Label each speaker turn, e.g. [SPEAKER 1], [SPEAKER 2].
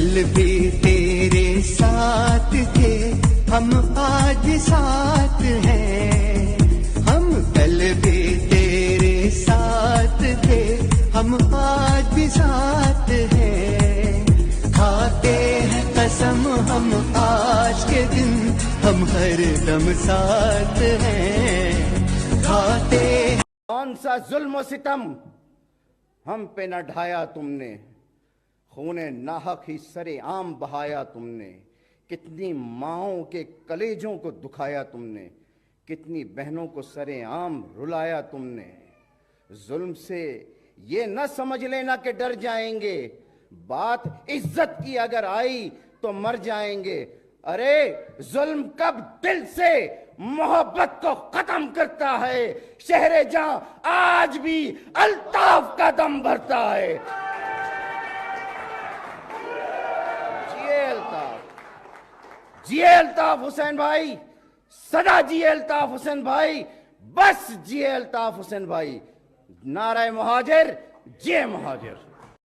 [SPEAKER 1] کل بھی تیرے ساتھ تھے ہم آج ساتھ ہیں، ہم کل بھی تیرے ساتھ تھے ہم آج بھی ساتھ ہیں، کھاتے ہیں قسم ہم آج کے دن ہم ہر دم ساتھ ہیں، کھاتے ہیں۔
[SPEAKER 2] کون سا ظلم و ستم ہم پہ نہ ڈھایا تم نے، خون ناحق ہی سر عام بہایا تم نے، کتنی ماؤں کے کلیجوں کو دکھایا تم نے، کتنی بہنوں کو سر عام رلایا تم نے۔ ظلم سے یہ نہ سمجھ لینا کہ ڈر جائیں گے، بات عزت کی اگر آئی تو مر جائیں گے۔ ارے ظلم کب دل سے محبت کو ختم کرتا ہے، شہر جاں آج بھی الطاف کا دم بھرتا ہے۔ جیے الطاف حسین بھائی، سدا جیے الطاف حسین بھائی، بس جیے الطاف حسین بھائی، نعرہ مہاجر، جیے مہاجر۔